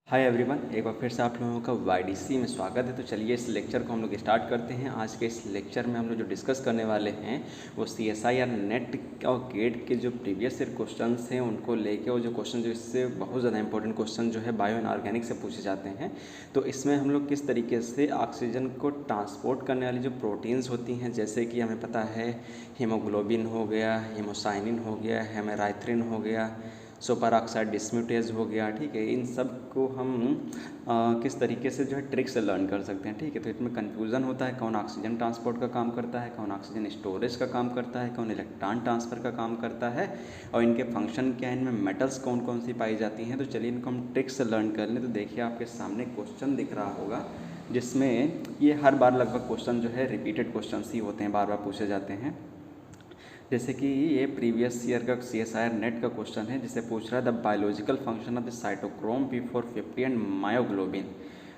Hi everyone, एक बार फिर से आप लोगों का वाईडीसी में स्वागत है। तो चलिए इस लेक्चर को हम लोग स्टार्ट करते हैं। आज के इस लेक्चर में हम लोग जो डिस्कस करने वाले हैं वो सीएसआईआर नेट और गेट के जो प्रीवियस ईयर क्वेश्चंस हैं उनको लेके, और जो क्वेश्चन जो इससे बहुत ज़्यादा इंपॉर्टेंट क्वेश्चन जो है बायो एंड ऑर्गेनिक से पूछे जाते हैं। तो इसमें हम लोग किस तरीके से ऑक्सीजन को ट्रांसपोर्ट करने वाली जो प्रोटीन्स होती हैं, जैसे कि हमें पता है हीमोग्लोबिन हो गया, हीमोसाइनिन हो गया, हेमेराइथ्रिन हो गया, सुपर ऑक्साइड डिस्म्यूटेज हो गया, ठीक है। इन सब को हम किस तरीके से जो है ट्रिक से लर्न कर सकते हैं, ठीक है। तो इसमें कन्फ्यूज़न होता है कौन ऑक्सीजन ट्रांसपोर्ट का काम करता है, कौन ऑक्सीजन स्टोरेज का काम करता है, कौन इलेक्ट्रॉन ट्रांसफ़र का काम करता है, और इनके फंक्शन क्या है, इनमें मेटल्स कौन कौन सी पाई जाती हैं। तो चलिए इनको हम ट्रिक से लर्न कर लें। तो देखिए आपके सामने क्वेश्चन दिख रहा होगा, जिसमें ये हर बार लगभग क्वेश्चन जो है रिपीटेड क्वेश्चन ही होते हैं, बार बार पूछे जाते हैं। जैसे कि ये प्रीवियस ईयर का सीएसआईआर नेट का क्वेश्चन है, जिसे पूछ रहा है the biological function of the cytochrome P450 and myoglobin.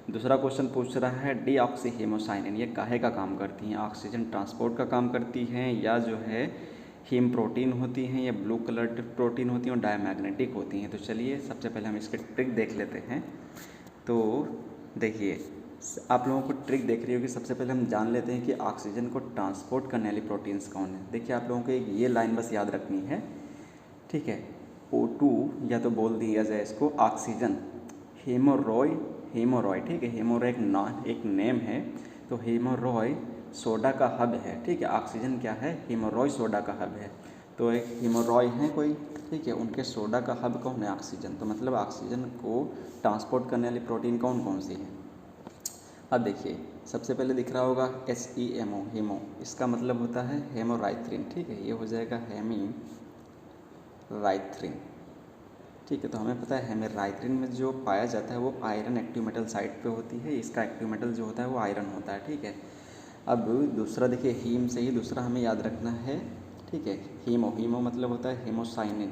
दूसरा क्वेश्चन पूछ रहा है डीऑक्सी हीमोसाइनिन, ये काहे का काम करती हैं, ऑक्सीजन ट्रांसपोर्ट का काम करती हैं, या जो है हीम प्रोटीन होती हैं, या ब्लू कलर प्रोटीन होती हैं और डायमैग्नेटिक होती हैं। तो चलिए सबसे पहले हम इसके ट्रिक देख लेते हैं। तो देखिए आप लोगों को ट्रिक देख रही होगी। सबसे पहले हम जान लेते हैं कि ऑक्सीजन को ट्रांसपोर्ट करने वाली प्रोटीन्स कौन है। देखिए आप लोगों को एक ये लाइन बस याद रखनी है, ठीक है। O2 या तो बोल दिया जाए इसको ऑक्सीजन हेमोरॉय, ठीक है। हेमोरॉय एक नेम है। तो हेमोरॉय सोडा का हब है, ठीक है। ऑक्सीजन क्या है, हेमोरॉय सोडा का हब है। तो एक हेमोरॉय है कोई, ठीक है, उनके सोडा का हब कौन है, ऑक्सीजन। तो मतलब ऑक्सीजन को ट्रांसपोर्ट करने वाली प्रोटीन कौन कौन सी है। अब देखिए सबसे पहले दिख रहा होगा HEMO, हेमो, इसका मतलब होता है हेमोराइथ्रिन, ठीक है। ये हो जाएगा हेमीराइथ्रिन, ठीक है। तो हमें पता है हेमेराइथ्रिन में जो पाया जाता है वो आयरन एक्टिव मेटल साइट पे होती है। इसका एक्टिव मेटल जो होता है वो आयरन होता है, ठीक है। अब दूसरा देखिए हीम से ही दूसरा हमें याद रखना है, ठीक है। हीमो मतलब होता है हेमोसाइनिन,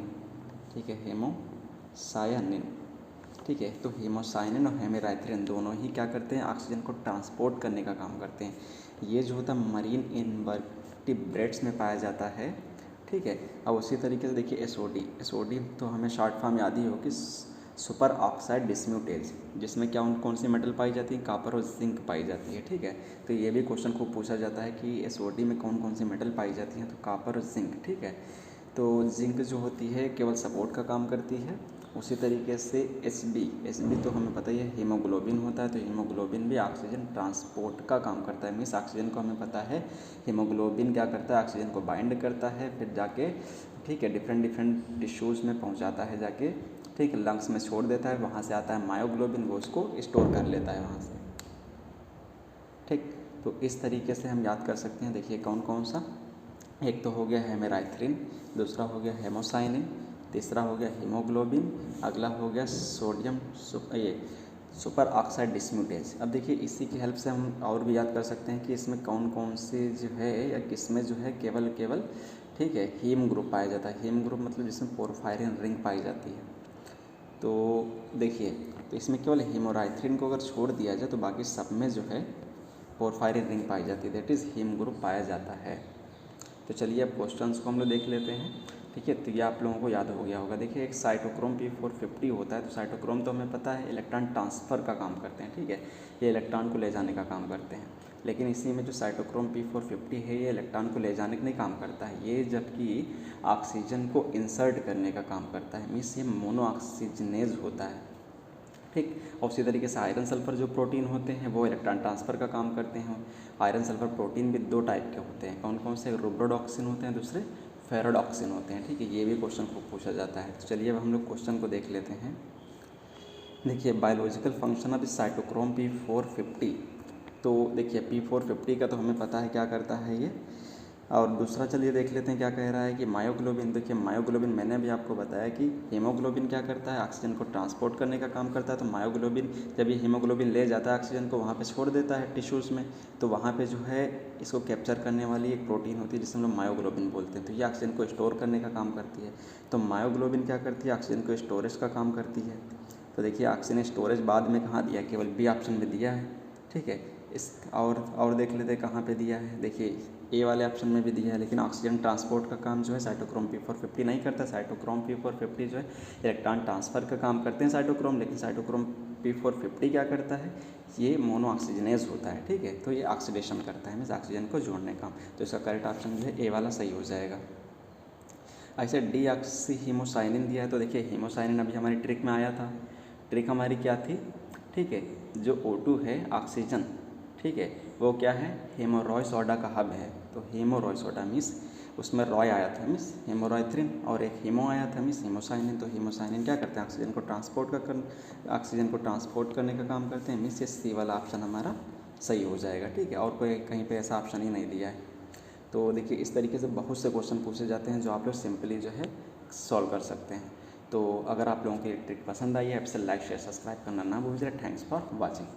ठीक है, हेमोसायनिन, ठीक है। तो हीमोसाइनिन और हेमेराइथ्रिन दोनों ही क्या करते हैं, ऑक्सीजन को ट्रांसपोर्ट करने का काम करते हैं। ये जो होता है मरीन इनवर्टिब्रेट्स में पाया जाता है, ठीक है। अब उसी तरीके से देखिए एसओडी तो हमें शॉर्ट फॉर्म याद ही हो कि सुपर ऑक्साइड डिस्म्यूटेज, जिसमें क्या कौन सी मेटल पाई जाती है, कॉपर और जिंक पाई जाती है, ठीक है। तो ये भी क्वेश्चन खूब पूछा जाता है कि एसओडी में कौन कौन सी मेटल पाई जाती हैं। तो कॉपर और जिंक, ठीक है। तो जिंक जो होती है केवल सपोर्ट का काम करती है। उसी तरीके से एच बी तो हमें पता ही है हीमोग्लोबिन होता है। तो हीमोग्लोबिन भी ऑक्सीजन ट्रांसपोर्ट का काम करता है। मीन्स ऑक्सीजन को हमें पता है हीमोग्लोबिन क्या करता है, ऑक्सीजन को बाइंड करता है, फिर जाके, ठीक है, डिफरेंट टिश्यूज़ में पहुंचाता है जाके, ठीक है, लंग्स में छोड़ देता है, वहाँ से आता है मायोग्लोबिन, वो उसको स्टोर कर लेता है वहाँ से, ठीक। तो इस तरीके से हम याद कर सकते हैं। देखिए कौन कौन सा, एक तो हो गया हेमेराइथ्रिन, दूसरा हो गया हेमोसाइनिन, तीसरा हो गया हीमोग्लोबिन, अगला हो गया ये सुपर ऑक्साइड डिस्म्यूटेज। अब देखिए इसी की हेल्प से हम और भी याद कर सकते हैं कि इसमें कौन कौन से जो है, या किसमें जो है केवल, ठीक है, हीम ग्रुप पाया जाता है। हीम ग्रुप मतलब जिसमें पोरफायरिन रिंग पाई जाती है। तो देखिए तो इसमें केवल हेमोराइथ्रिन को अगर छोड़ दिया जाए तो बाकी सब में जो है पोरफायरिन रिंग पाई जाती है, दैट इज़ हीम ग्रुप पाया जाता है। तो चलिए अब क्वेश्चंस को हम लोग देख लेते हैं, ठीक है। तो ये आप लोगों को याद हो गया होगा। देखिए एक साइटोक्रोम P450 होता है। तो साइटोक्रोम तो हमें पता है इलेक्ट्रॉन ट्रांसफ़र का काम करते हैं, ठीक है, ये इलेक्ट्रॉन को ले जाने का काम करते हैं। लेकिन इसी में जो साइटोक्रोम P450 है ये इलेक्ट्रॉन को ले जाने का नहीं काम करता है, ये जबकि ऑक्सीजन को इंसर्ट करने का काम करता है। मीन्स ये मोनो ऑक्सीजनेज होता है, ठीक। और उसी तरीके से आयरन सल्फर जो प्रोटीन होते हैं वो इलेक्ट्रॉन ट्रांसफ़र का काम करते हैं। आयरन सल्फर प्रोटीन भी दो टाइप के होते हैं, कौन कौन से, रुब्रोडॉक्सिन होते हैं, दूसरे फेरोडॉक्सिन होते हैं, ठीक है। ये भी क्वेश्चन को पूछा जाता है। तो चलिए अब हम लोग क्वेश्चन को देख लेते हैं। देखिए biological function of cytochrome P450। तो देखिए P450 का तो हमें पता है क्या करता है ये। और दूसरा चलिए देख लेते हैं क्या कह रहा है कि मायोग्लोबिन। देखिए मायोग्लोबिन मैंने भी आपको बताया कि हीमोग्लोबिन क्या करता है, ऑक्सीजन को ट्रांसपोर्ट करने का काम करता है। तो मायोग्लोबिन जब ये हीमोग्लोबिन ले जाता है ऑक्सीजन को, वहाँ पे छोड़ देता है टिश्यूज़ में, तो वहाँ पे जो है इसको कैप्चर करने वाली एक प्रोटीन होती है जिसे हम लोग मायोग्लोबिन बोलते हैं। तो ये ऑक्सीजन को स्टोर करने का काम करती है। तो मायोग्लोबिन क्या करती है, ऑक्सीजन को स्टोरेज का काम करती है। तो देखिए ऑक्सीजन स्टोरेज बाद में कहाँ दिया है, केवल बी ऑप्शन में दिया है, ठीक है। इस और देख लेते हैं कहाँ पे दिया है। देखिए ए वाले ऑप्शन में भी दिया है, लेकिन ऑक्सीजन ट्रांसपोर्ट का काम जो है साइटोक्रोम P450 नहीं करता। साइटोक्रोम P450 जो है इलेक्ट्रॉन ट्रांसफ़र का काम करते हैं साइटोक्रोम, लेकिन साइटोक्रोम P450 क्या करता है, ये मोनो ऑक्सीजनेज होता है, ठीक है। तो ये ऑक्सीडेशन करता है, मीन्स ऑक्सीजन को जोड़ने का। तो इसका करेक्ट ऑप्शन जो है ए वाला सही हो जाएगा। ऐसे डीऑक्सी हीमोसाइनिन दिया है, तो देखिए हीमोसाइनिन अभी हमारी ट्रिक में आया था। ट्रिक हमारी क्या थी, ठीक है, जो O2 है ऑक्सीजन, ठीक है, वो क्या है, हेमोरॉय सोडा का हब है। तो हेमोरॉय सोडा मीन्स उसमें रॉय आया था, मीन्स हेमोरॉयथ्रिन, और एक हीमो आया था, मीन्स हीमोसाइनिन। तो हीमोसाइनिन क्या करते हैं, ऑक्सीजन को ट्रांसपोर्ट करने का काम करते हैं, मीन्स ये सी वाला ऑप्शन हमारा सही हो जाएगा, ठीक है। और कोई कहीं पे ऐसा ऑप्शन ही नहीं दिया है। तो देखिए इस तरीके से बहुत से क्वेश्चन पूछे जाते हैं जो आप लोग सिंपली जो है सॉल्व कर सकते हैं। तो अगर आप लोगों की ट्रिक पसंद आई है, आपसे लाइक शेयर सब्सक्राइब करना ना भूलिए। Thanks for watching.